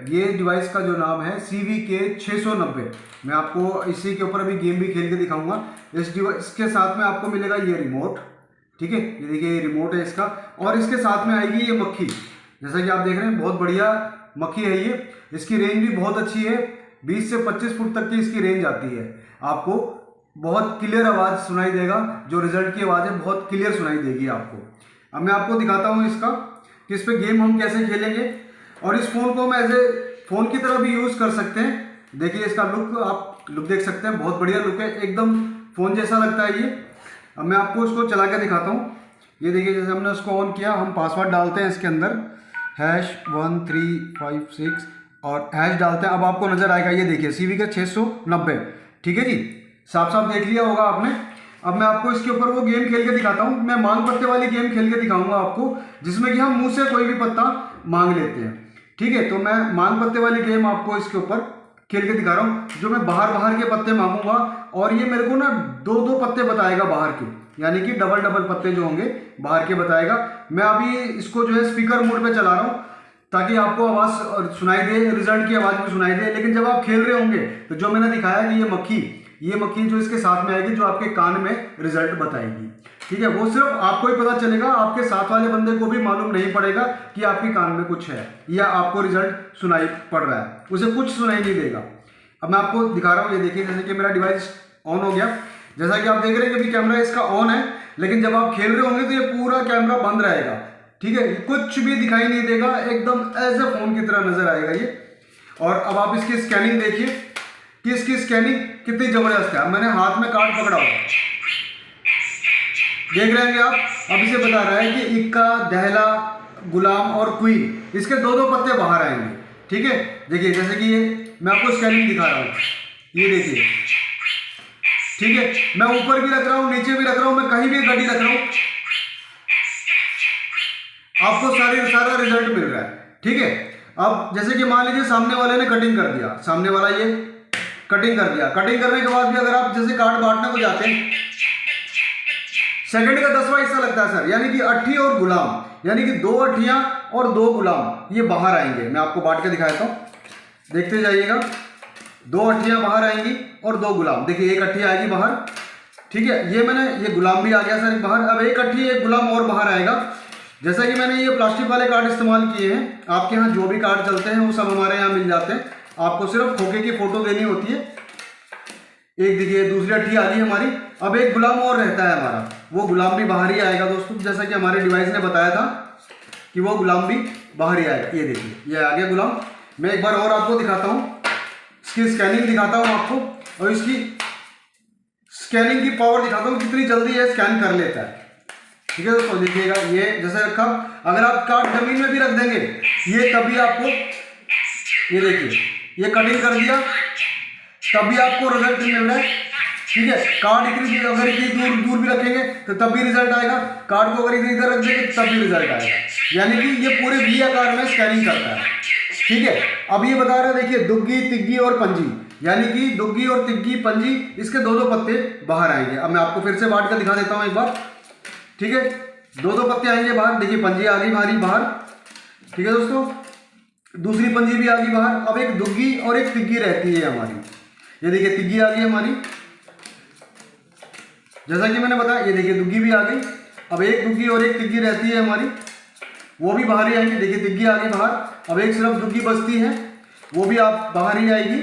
ये डिवाइस का जो नाम है CVK690। मैं आपको इसी के ऊपर अभी गेम भी खेल के दिखाऊंगा। इस डिवाइस के साथ में आपको मिलेगा ये रिमोट, ठीक है। ये देखिए ये रिमोट है इसका, और इसके साथ में आएगी ये मक्खी। जैसा कि आप देख रहे हैं बहुत बढ़िया मक्खी है ये। इसकी रेंज भी बहुत अच्छी है, 20 से 25 फुट तक की इसकी रेंज आती है। आपको बहुत क्लियर आवाज़ सुनाई देगा, जो रिजल्ट की आवाज़ है बहुत क्लियर सुनाई देगी आपको। अब मैं आपको दिखाता हूँ इसका कि इस पर गेम हम कैसे खेलेंगे, और इस फ़ोन को हम एज ए फ़ोन की तरह भी यूज़ कर सकते हैं। देखिए इसका लुक, आप लुक देख सकते हैं, बहुत बढ़िया लुक है, एकदम फ़ोन जैसा लगता है ये। अब मैं आपको इसको चला के दिखाता हूँ। ये देखिए जैसे हमने उसको ऑन किया, हम पासवर्ड डालते हैं इसके अंदर #1356 और हैश डालते हैं। अब आपको नज़र आएगा ये देखिए CVK690, ठीक है जी, साफ साफ देख लिया होगा आपने। अब मैं आपको इसके ऊपर वो गेम खेल के दिखाता हूँ। मैं मांग पत्ते वाली गेम खेल के दिखाऊंगा आपको, जिसमें कि हम मुंह से कोई भी पत्ता मांग लेते हैं, ठीक है। तो मैं मांग पत्ते वाली गेम आपको इसके ऊपर खेल के दिखा रहा हूँ, जो मैं बाहर के पत्ते मांगूंगा, और ये मेरे को ना 2-2 पत्ते बताएगा बाहर के, यानी कि डबल पत्ते जो होंगे बाहर के बताएगा। मैं अभी इसको जो है स्पीकर मोड पे चला रहा हूँ, ताकि आपको आवाज़ सुनाई दे, रिजल्ट की आवाज़ भी सुनाई दे। लेकिन जब आप खेल रहे होंगे तो जो मैंने दिखाया कि ये मक्खी जो इसके साथ में आएगी, जो आपके कान में रिजल्ट बताएगी, ठीक है। वो सिर्फ आपको ही पता चलेगा, आपके साथ वाले बंदे को भी मालूम नहीं पड़ेगा कि आपके कान में कुछ है या आपको रिजल्ट सुनाई पड़ रहा है, उसे कुछ सुनाई नहीं देगा। अब मैं आपको दिखा रहा हूँ, ये देखिए जैसे कि मेरा डिवाइस ऑन हो गया। जैसा कि आप देख रहे हैं कि अभी कैमरा इसका ऑन है, लेकिन जब आप खेल रहे होंगे तो ये पूरा कैमरा बंद रहेगा, ठीक है। कुछ भी दिखाई नहीं देगा, एकदम एज ए फोन की तरह नजर आएगा ये। और अब आप इसकी स्कैनिंग देखिए कि इसकी स्कैनिंग कितनी जबरदस्त है। अब मैंने हाथ में कार्ड पकड़ा हुआ, देख रहे हैं आप। अब इसे बता रहा है कि इक्का, दहला, गुलाम और क्वीन, इसके 2-2 पत्ते बाहर आएंगे, ठीक है। देखिए जैसे कि ये मैं आपको स्कैनिंग दिखा रहा हूँ, ये देखिए, ठीक है। मैं ऊपर भी रख रहा हूँ, नीचे भी रख रहा हूँ, मैं कहीं भी गड्डी रख रहा हूँ, आपको सारा रिजल्ट मिल रहा है, ठीक है। अब जैसे कि मान लीजिए सामने वाले ने कटिंग कर दिया, सामने वाला ये कटिंग कर दिया, कटिंग करने के बाद भी अगर आप जैसे कार्ड बांटने को जाते हैं, सेकंड का 10वां हिस्सा लगता है सर, यानी कि अट्ठी और गुलाम, यानी कि 2 अट्ठियां और 2 गुलाम ये बाहर आएंगे। मैं आपको बांट के दिखाता हूं, देखते जाइएगा। 2 अट्ठियां बाहर आएंगी और 2 गुलाम। देखिए 1 अट्ठी आएगी बाहर, ठीक है। ये गुलाम भी आ गया सर बाहर। अब 1 अट्ठी 1 गुलाम और बाहर आएगा। जैसा कि मैंने ये प्लास्टिक वाले कार्ड इस्तेमाल किए हैं, आपके यहाँ जो भी कार्ड चलते हैं वो सब हमारे यहाँ मिल जाते हैं। आपको सिर्फ खोखे की फोटो देनी होती है। एक देखिए दूसरी अट्ठी आ गई हमारी। अब 1 गुलाम और रहता है हमारा, वो गुलाम भी बाहर ही आएगा दोस्तों, जैसा कि हमारे डिवाइस ने बताया था कि वो गुलाम भी बाहर ही आएगा। ये देखिए ये आ गया गुलाम। मैं एक बार और आपको दिखाता हूँ, इसकी स्कैनिंग दिखाता हूँ आपको, और इसकी स्कैनिंग की पावर दिखाता हूँ कितनी जल्दी ये स्कैन कर लेता है, ठीक है दोस्तों। देखिएगा ये जैसे रखा, अगर आप कार्ड जमीन में भी रख देंगे ये तभी आपको, ये देखिए ये कटिंग कर दिया तभी आपको रिजल्ट मिल रहा है, ठीक है। कार्ड इतनी अगर इतनी दूर भी रखेंगे तो तब भी रिजल्ट आएगा, कार्ड को अगर इधर रख देंगे तब भी रिजल्ट आएगा, यानी कि ये पूरे V आकार में स्कैनिंग करता है, ठीक है। अब ये बता रहा है देखिए दुग्गी, तिग्गी और पंजी, यानी कि दुग्गी और तिग्गी, पंजी, इसके 2-2 पत्ते बाहर आएंगे। अब मैं आपको फिर से बांट कर दिखा देता हूँ एक बार, ठीक है। 2-2 पत्ते आएंगे बाहर। देखिए पंजी आ गई हमारी बाहर, ठीक है दोस्तों। दूसरी पंजी भी आ गई बाहर। अब 1 दुग्गी और 1 तिग्गी रहती है हमारी। ये देखिए तिग्गी आ गई हमारी, जैसा कि मैंने बताया। ये देखिए दुग्गी भी आ गई। अब 1 दुग्गी और 1 तिग्गी रहती है हमारी, वो भी बाहर ही आएंगी। देखिए तिग्गी आ गई बाहर। अब 1 सिर्फ दुग्गी बचती है, वो भी आप बाहर ही आएगी।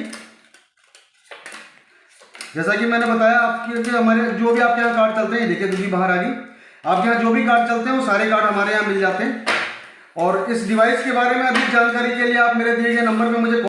जैसा कि मैंने बताया आपके हमारे जो भी आपके यहाँ कार्ड चलते हैं, देखिए दुग्गी बाहर आ गई। आपके यहाँ जो भी कार्ड चलते हैं वो सारे कार्ड हमारे यहाँ मिल जाते हैं। और इस डिवाइस के बारे में अधिक जानकारी के लिए आप मेरे दिए गए नंबर पर मुझे